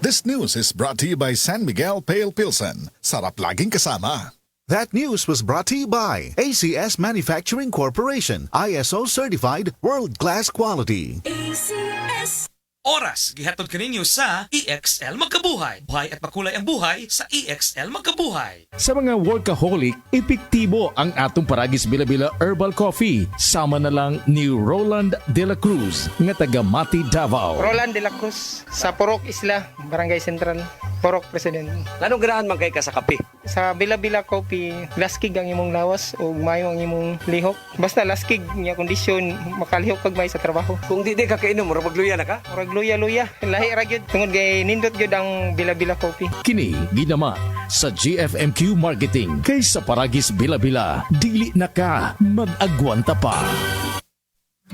This news is brought to you by San Miguel Pale Pilsen. Sarap laging kasama. That news was brought to you by ACS Manufacturing Corporation, ISO certified world-class quality. ACS. Oras, gihatod kaninyo sa EXL Magkabuhay. Buhay at makulay ang buhay sa EXL Magkabuhay. Sa mga workaholic, epektibo ang atong Paragis Bila-Bila Herbal Coffee. Sama na lang ni Roland De La Cruz, nga taga Mati, Davao. Roland De La Cruz, sa Purok Isla, Barangay Central, Purok President. Anong ganahan man kay ka sa kape? Sa Bila-Bila Coffee, laskig ang imong lawas o mayo ang imong lihok. Basta laskig niya kondisyon, makalihok kag may sa trabaho. Kung di ka kainom, mura magluya na ka? Murag luya-luya, lahi ra gyud. Tungod kay nindot gyud ang Bila-Bila Coffee. Kini ginama sa GFMQ Marketing. Kay sa Paragis Bila-Bila, dili na ka mag-agwanta pa.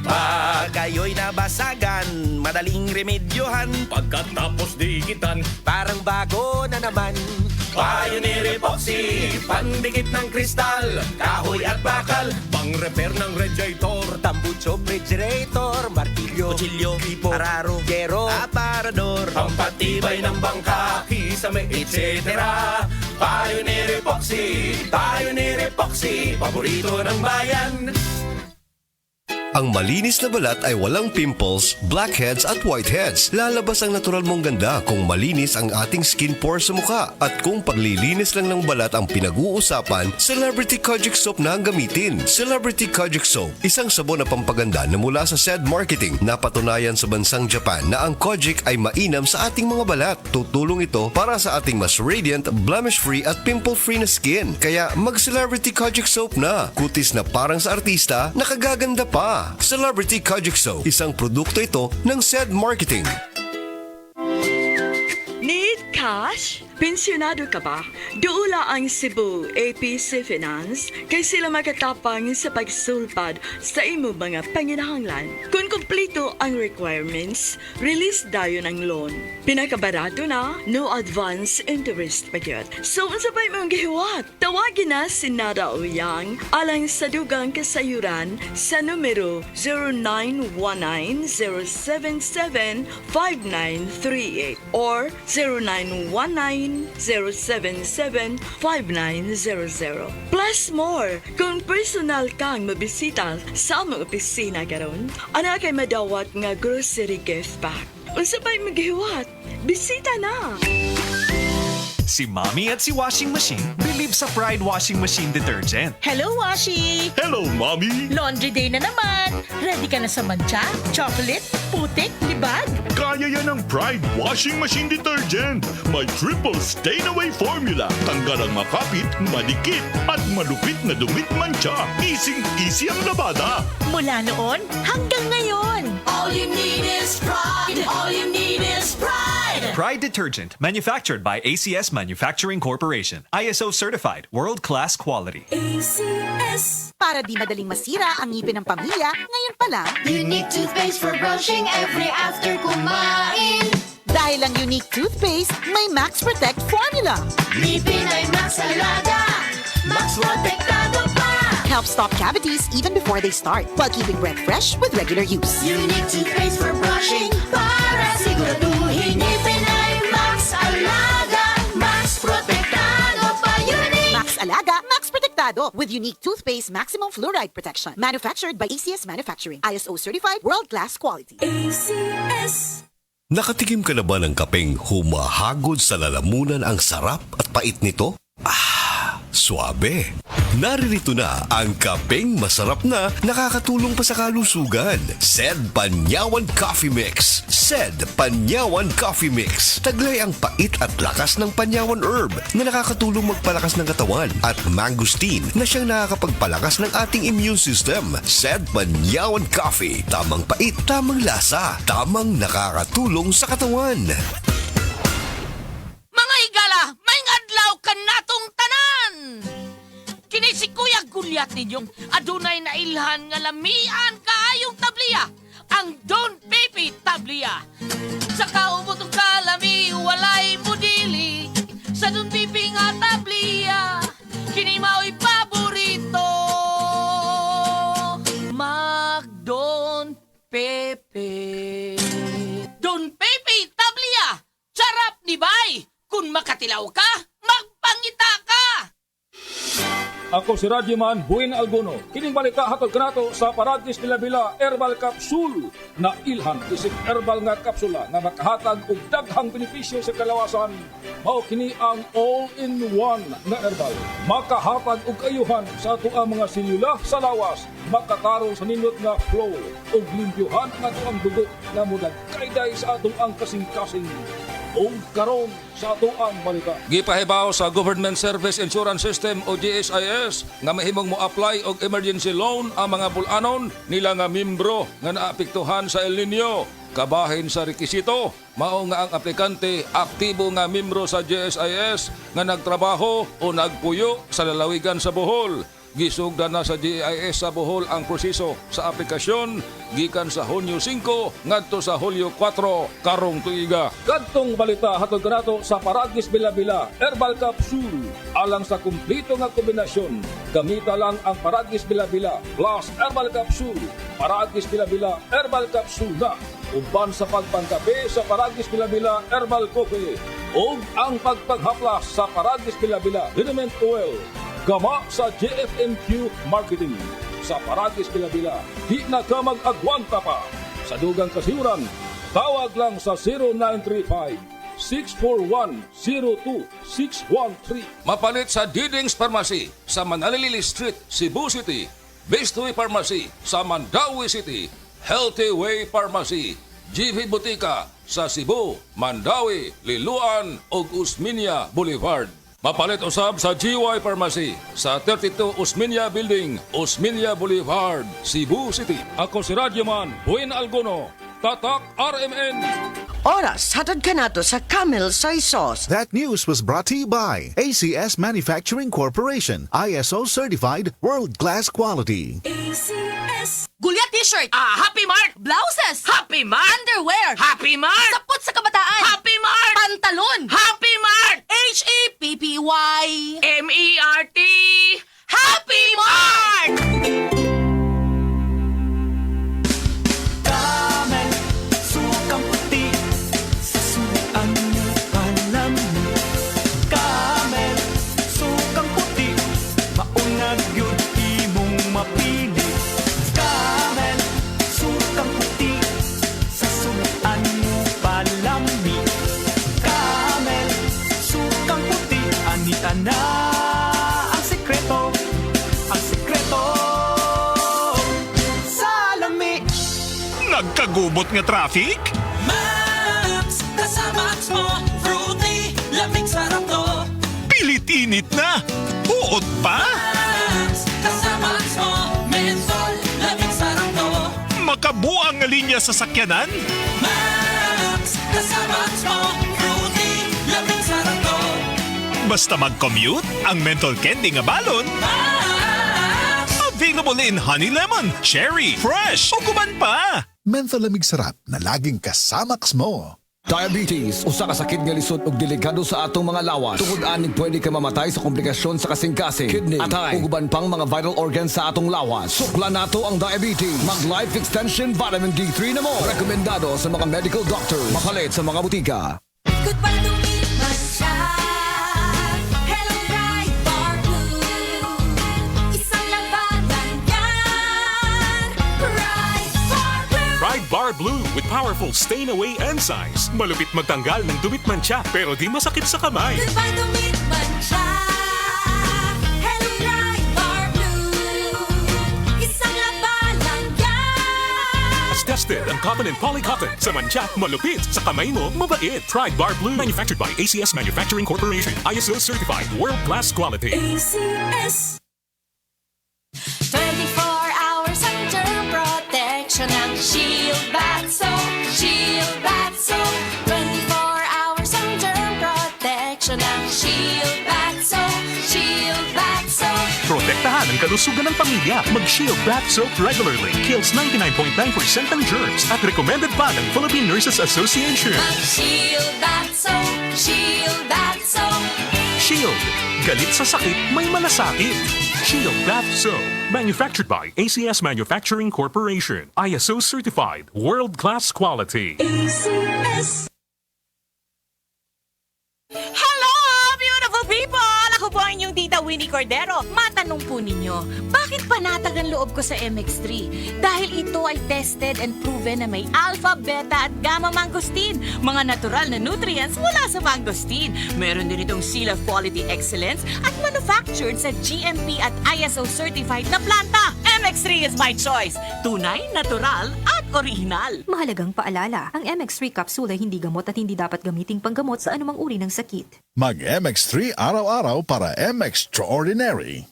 Pag ayo'y nabasagan, madaling remedyohan. Pagkatapos diikitan, Parang bago na naman. Pioneer Epoxy, pandikit ng kristal, kahoy at bakal, pang-repair ng radiator, Tambucho, refrigerator, martilyo, kutsilyo, gripo, araro, gero, aparador, pampatibay ng bangka, kisame, etc. Pioneer Epoxy, paborito ng bayan. Ang malinis na balat ay walang pimples, blackheads at whiteheads. Lalabas ang natural mong ganda kung malinis ang ating skin pores sa mukha. At kung paglilinis lang ng balat ang pinag-uusapan, Celebrity Kojic Soap na ang gamitin. Celebrity Kojic Soap, isang sabon na pampaganda na mula sa SED Marketing. Napatunayan sa bansang Japan na ang Kojic ay mainam sa ating mga balat. Tutulong ito para sa ating mas radiant, blemish-free at pimple-free na skin. Kaya mag-Celebrity Kojic Soap na. Kutis na parang sa artista, nakagaganda pa. Celebrity Kojic Soap, isang produkto ito ng SED Marketing. Need cash? Pensyonado ka ba? Duula ang Cebu APC Finance kay sila makatapang sa pagsulpad sa imo mga panginahanglan. Kung kumpleto ang requirements, release dayon ang loan. Pinakabarato na, no advance interest pa yun. So, sabay mong gihiwat. Tawagin na si Nada Uyang alang sa dugang kasayuran sa numero 0919-077-5938 or 0919-077-5900. Plus more, kung personal kang mabisita sa among opisina karon, ana kay madawat nga grocery gift pack. Unsa pa'y maghiwat? Bisita na! Si Mommy at si Washing Machine believe sa Pride Washing Machine Detergent. Hello, Washi! Hello, Mommy! Laundry day na naman! Ready ka na sa mancha, chocolate, putik, libag? Kaya yan ang Pride Washing Machine Detergent. May triple stain-away formula. Tanggal ang makapit, madikit, at malupit na dumit mancha. Easy ang labada. Mula noon hanggang ngayon. All you need is pride! All you need is pride! Pride Detergent, manufactured by ACS Manufacturing Corporation. ISO certified, world-class quality. ACS. Para di madaling masira ang ngipin ng pamilya, ngayon pa lang, Unique toothpaste for brushing every after kumain. dahil ang unique toothpaste, may Max Protect formula. Ngipin ay Max Alaga, Max Protektado pa. Helps stop cavities even before they start, while keeping breath fresh with regular use. Unique toothpaste for brushing para siguraduhin ngipin ay Max Alaga, Max Protektado pa. Unique Max Alaga, Max Protectado with unique toothpaste maximum fluoride protection. Manufactured by ACS Manufacturing. ISO certified, world-class quality. ACS. Nakatikim ka na ba ng kapeng humahagod sa lalamunan ang sarap at pait nito? Suabe. Naririto na ang kapeng masarap na nakakatulong pa sa kalusugan. SED Panyawan Coffee Mix. SED Panyawan Coffee Mix. Taglay ang pait at lakas ng panyawan herb na nakakatulong magpalakas ng katawan at mangosteen na siyang nakakapagpalakas ng ating immune system. SED Panyawan Coffee. Tamang pait, tamang lasa, tamang nakakatulong sa katawan. Mga higala, may adlaw ka natong tanan! Kini si Kuya Gulyat ninyong adunay na ilhan nga lamian kaayong tabliya, ang Don Pepe Tabliya. Sa kaubotong kalami, walay mudili, sa Don Pepe nga tabliya, kini mao'y paborito. Mag Don Pepe. Don Pepe Tabliya, sarap Kung makatilaw ka, magpangita ka! Ako si Radyoman Buin Alguno. Kining balita hatod kanato sa Paradis Bila Herbal Capsule na ilhan isip herbal nga kapsula nga makahatag og daghang benepisyo sa kalawasan. Mao kini ang all-in-one nga herbal. Makahatag og ayuhan sa atuang mga selula sa lawas, makatarong sa nindot nga flow ug limpyuhan ang atuang dugo nga mudagkayday sa atong kasing-kasing. O karon sa atuang balita. Gipahibaw sa Government Service Insurance System o GSIS nga mahimong mo-apply og emergency loan ang mga bulanon nila nga membro nga naapektuhan sa El Nino. Kabahin sa rekisito, mao nga ang aplikante aktibo nga membro sa GSIS nga nagtrabaho o nagpuyo sa lalawigan sa Bohol. Gisugdan na sa GIS sa Bohol ang proseso sa aplikasyon gikan sa Hunyo 5 ngadto sa Hulyo 4 karong tuiga. Kadtong balita hatod kanato sa Paradis Bila Herbal Capsule alang sa kumpleto nga kombinasyon. Gamita lang ang Paradis Bila plus Herbal Capsule. Paradis Bila Herbal Capsule na uban sa pagpangkape sa Paradis Bila Herbal Coffee ug ang pagpaghaplas sa Paradis Bila Liniment Oil. Gama sa JFMQ Marketing. Sa Paradis Bila, di na ka mag-agwanta pa. Sa dugang kasiuran, tawag lang sa 0935-641-02613. Mapalit sa Diding's Pharmacy sa Manalili Street, Cebu City. Bestway Pharmacy sa Mandawi City. Healthy Way Pharmacy, GV Butika sa Cebu, Mandawi, Liloan ug Usmeña Boulevard. Mapalit usab sa GY Pharmacy sa 32 Usmeña Building, Usmeña Boulevard, Cebu City. Ako si Radyoman Buin Alguno, Tatak RMN. Oras, hatod ka nato sa Camel Soy Sauce. That news was brought to you by ACS Manufacturing Corporation, ISO certified world-class quality. ACS. Gulyat t-shirt. Happy Mart. Blouses. Happy Mart. Underwear. Happy Mart. Sapot sa kabataan. Happy Mart. Pantalon. Happy Mart. HAPPY. MERT. Happy Mart. Camel, sukang puti, sa suan mo palami. Camel, sukang puti, maunag yun imong mapili. Camel, sukang puti, sa suan mo palami. Camel, sukang puti, anita na ang sekreto, ang sekreto. Salami. Nagkagubot nga traffic? Max, kasamax mo, fruity, lamig sarap to. Pilit-init na! Uot pa? Max, kasamax mo, menthol, lamig sarap to. Makabuang nga linya sa sakyanan? Max, kasamax mo, fruity, lamig sarap to. Basta mag-commute, ang menthol candy nga balon. Available in honey lemon, cherry, fresh, o kuban pa. Menthol lamig sarap na laging kasamaks mo. Diabetes, usa ka sakit nga lisod ug delikado sa atong mga lawas. Tungod aning pwede ka mamatay sa komplikasyon sa kasing-kasing, kidney, atay, ug uban pang mga vital organs sa atong lawas. Suklan nato ang diabetes. Mag Life Extension Vitamin D3 na mo. Rekomendado sa mga medical doctor. Makalit sa mga butika. Goodbye to me, Masya. Hello, Bright Bar Blue. Isang labanan yan. Bright Bar Blue. Pride Bar Blue with powerful stain-away enzymes. Malupit magtanggal ng dumit mancha pero di masakit sa kamay. Goodbye to me, Masya. Hello, Bright Bar Blue. Isang labanan yan. As tested ang cotton and polycotton. Sa mancha, malupit. Sa kamay mo, mabait. Pride Bar Blue. Manufactured by ACS Manufacturing Corporation. ISO certified world-class quality. ACS. 24 hours ang germ protection ng Shield Bath Soap. Shield Bath Soap. 24 hours ang germ protection ng Shield Bath Soap. Shield Bath Soap. Protektahan ang kalusugan ng pamilya. Mag-Shield Bath Soap regularly. Kills 99.9% ng germs at recommended pa ng Philippine Nurses Association. Mag-Shield Bath Soap. Shield Bath Soap. Shield. Galit sa sakit, may malasakit. Shield Bath Soap. Manufactured by ACS Manufacturing Corporation. ISO certified world-class quality. ACS. Hello! Tita Winnie Cordero. Matanong po ninyo, bakit panatag ang loob ko sa MX3? Dahil ito ay tested and proven na may alpha, beta at gamma mangosteen. Mga natural na nutrients mula sa mangosteen. Meron din itong Seal of Quality Excellence at manufactured sa GMP at ISO certified na planta. MX3 is my choice. Tunay, natural at original. Mahalagang paalala, ang MX3 capsule ay hindi gamot at hindi dapat gamiting panggamot sa anumang uri ng sakit. Mag-MX3 araw-araw para MX-Extraordinary.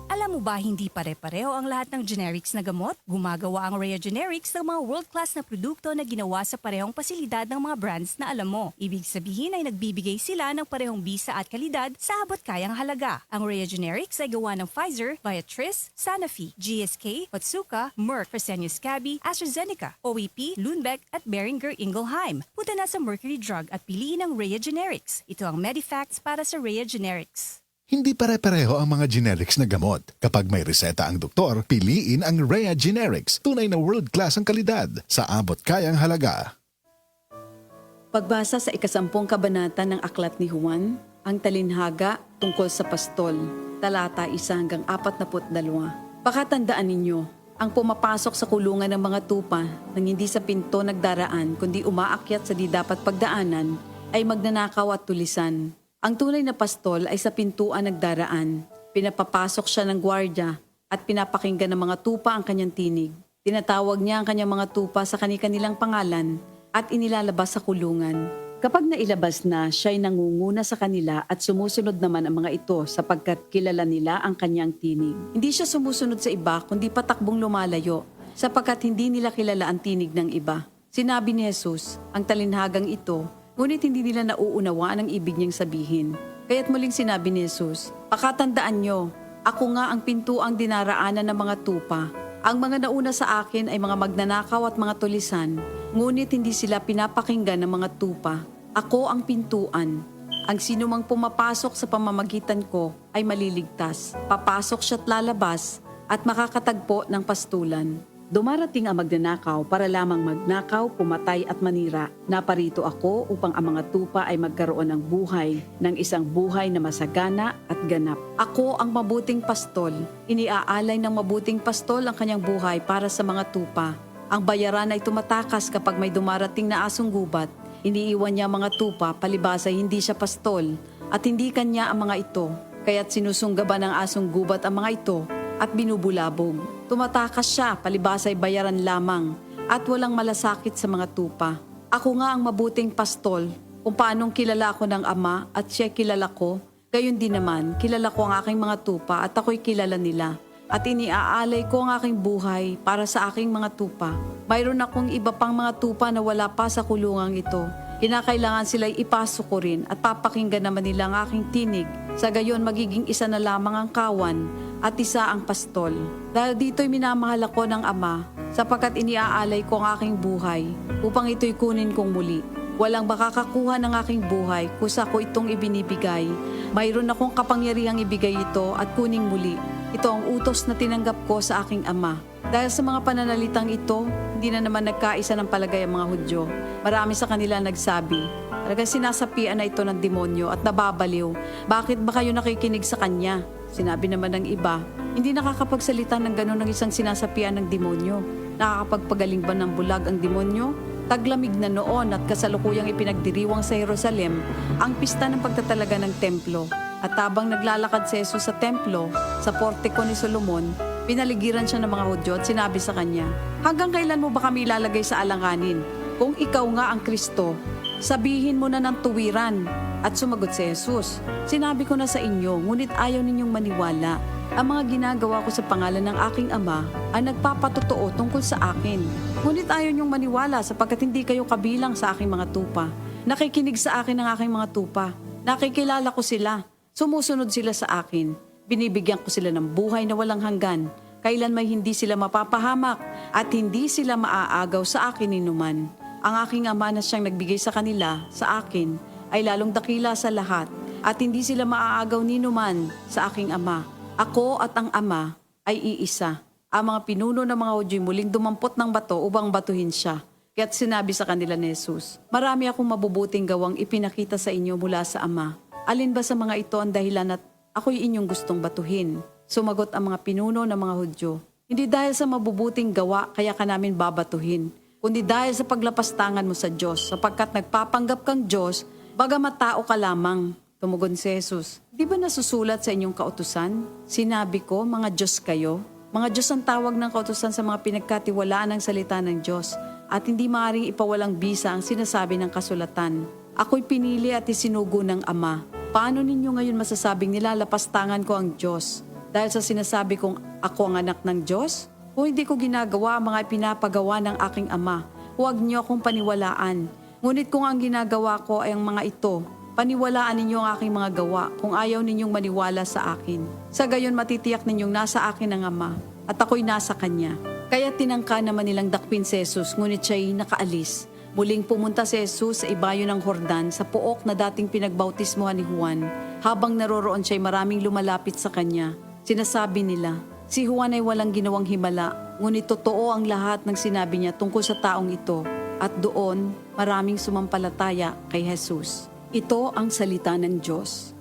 Alam mo ba hindi pare-pareho ang lahat ng generics na gamot? Gumagawa ang Rhea Generics ng mga world-class na produkto na ginawa sa parehong pasilidad ng mga brands na alam mo. Ibig sabihin ay nagbibigay sila ng parehong bisa at kalidad sa abot kayang halaga. Ang Rhea Generics ay gawa ng Pfizer, Viatris, Sanofi, GSK, Otsuka, Merck, Fresenius Kabi, AstraZeneca, OEP, Lundbeck at Boehringer Ingelheim. Punta na sa Mercury Drug at piliin ang Rhea Generics. Ito ang Medifacts para sa Rhea Generics. Hindi pare-pareho ang mga generics na gamot. Kapag may reseta ang doktor, piliin ang Rhea Generics. Tunay na world-class ang kalidad sa abot kayang halaga. Pagbasa sa 10 kabanata ng Aklat ni Juan, ang talinhaga tungkol sa pastol, talata 1-42. Pakatandaan ninyo, ang pumapasok sa kulungan ng mga tupa nang hindi sa pinto nagdaraan kundi umaakyat sa di dapat pagdaanan ay magnanakaw at tulisan. Ang tunay na pastol ay sa pintuan nagdaraan. Pinapapasok siya ng gwardya at pinapakinggan ng mga tupa ang kanyang tinig. Tinatawag niya ang kanyang mga tupa sa kanilang pangalan at inilalabas sa kulungan. Kapag nailabas na, siya ay nangunguna sa kanila at sumusunod naman ang mga ito sapagkat kilala nila ang kanyang tinig. Hindi siya sumusunod sa iba kundi patakbong lumalayo sapagkat hindi nila kilala ang tinig ng iba. Sinabi ni Jesus, ang talinhagang ito, ngunit hindi nila nauunawaan ang ibig niyang sabihin. Kaya't muling sinabi ni Jesus, pakatandaan nyo, ako nga ang pintuang dinaraanan ng mga tupa. Ang mga nauna sa akin ay mga magnanakaw at mga tulisan, ngunit hindi sila pinapakinggan ng mga tupa. Ako ang pintuan. Ang sinumang pumapasok sa pamamagitan ko ay maliligtas. Papasok siya't lalabas at makakatagpo ng pastulan. Dumarating ang magnanakaw para lamang magnakaw, pumatay at manira. Naparito ako upang ang mga tupa ay magkaroon ng buhay, ng isang buhay na masagana at ganap. Ako ang mabuting pastol. Iniaalay ng mabuting pastol ang kanyang buhay para sa mga tupa. Ang bayaran ay tumatakas kapag may dumarating na asong gubat. Iniiwan niya ang mga tupa, palibas ay hindi siya pastol at hindi kanya ang mga ito. Kaya't sinusunggaban ng asong gubat ang mga ito at binubulabog. Tumatakas siya, palibas ay bayaran lamang, at walang malasakit sa mga tupa. Ako nga ang mabuting pastol, kung paanong kilala ako ng Ama at siya kilala ko, gayon din naman, kilala ko ang aking mga tupa at ako'y kilala nila. At iniaalay ko ang aking buhay para sa aking mga tupa. Mayroon akong iba pang mga tupa na wala pa sa kulungang ito. Kinakailangan sila'y ipasok ko rin at papakinggan naman nila ang aking tinig. Sa gayon magiging isa na lamang ang kawan at isa ang pastol. Dahil dito'y minamahal ako ng Ama, sapagkat iniaalay ko ang aking buhay upang ito'y kunin kong muli. Walang makakakuha ng aking buhay kusa ko itong ibinibigay. Mayroon akong kapangyarihang ibigay ito at kuning muli. Ito ang utos na tinanggap ko sa aking Ama. Dahil sa mga pananalitang ito, hindi na naman nagkaisa ng palagay ang mga Hudyo. Marami sa kanila nagsabi, talagang sinasapian na ito ng demonyo at nababaliw. Bakit ba kayo nakikinig sa kanya? Sinabi naman ng iba, hindi nakakapagsalita ng gano'n ng isang sinasapian ng demonyo. Nakakapagpagaling ba ng bulag ang demonyo? Taglamig na noon at kasalukuyang ipinagdiriwang sa Jerusalem ang pista ng pagtatalaga ng templo. At habang naglalakad si Jesus sa templo, sa portiko ni Solomon, pinaligiran siya ng mga Hudyo at sinabi sa kanya, hanggang kailan mo ba kami ilalagay sa alanganin? Kung ikaw nga ang Kristo, sabihin mo na ng tuwiran. At sumagot si Jesus, sinabi ko na sa inyo, ngunit ayaw ninyong maniwala. Ang mga ginagawa ko sa pangalan ng aking Ama ay nagpapatotoo tungkol sa akin. Ngunit ayaw ninyong maniwala sapagkat hindi kayo kabilang sa aking mga tupa. Nakikinig sa akin ang aking mga tupa. Nakikilala ko sila. Sumusunod sila sa akin. Binibigyan ko sila ng buhay na walang hanggan. Kailan may hindi sila mapapahamak at hindi sila maaagaw sa akin ninuman. Ang aking Ama na siyang nagbigay sa kanila, sa akin, ay lalong dakila sa lahat at hindi sila maaagaw ninuman sa aking Ama. Ako at ang Ama ay iisa. Ang mga pinuno ng mga Hudyo muling dumampot ng bato upang batuhin siya. Kaya't sinabi sa kanila ni Jesus, marami akong mabubuting gawang ipinakita sa inyo mula sa Ama. Alin ba sa mga ito ang dahilan at ako'y inyong gustong batuhin? Sumagot ang mga pinuno ng mga Hudyo. Hindi dahil sa mabubuting gawa kaya ka namin babatuhin, kundi dahil sa paglapastangan mo sa Diyos, sapagkat nagpapanggap kang Diyos, bagamat tao ka lamang. Tumugon si Jesus, di ba nasusulat sa inyong kautusan? Sinabi ko, mga Diyos kayo. Mga Diyos ang tawag ng kautusan sa mga pinagkatiwalaan ng salita ng Diyos, at hindi maaaring ipawalang bisa ang sinasabi ng kasulatan. Ako'y pinili at isinugo ng Ama. Paano ninyo ngayon masasabing nilalapastangan ko ang Diyos? Dahil sa sinasabi kong ako ang anak ng Diyos? Kung hindi ko ginagawa ang mga pinapagawa ng aking Ama, huwag niyo akong paniwalaan. Ngunit kung ang ginagawa ko ay ang mga ito, paniwalaan ninyo ang aking mga gawa kung ayaw ninyong maniwala sa akin. Sa gayon matitiyak ninyong nasa akin ang Ama at ako'y nasa Kanya. Kaya tinangka naman nilang dakpin si Jesus, ngunit siya'y nakaalis. Muling pumunta si Jesus sa ibayo ng Jordan sa pook na dating pinagbautismohan ni Juan. Habang naroroon siya'y maraming lumalapit sa Kanya. Sinasabi nila, si Juan ay walang ginawang himala, ngunit totoo ang lahat ng sinabi niya tungkol sa taong ito. At doon, maraming sumampalataya kay Jesus. Ito ang salita ng Diyos.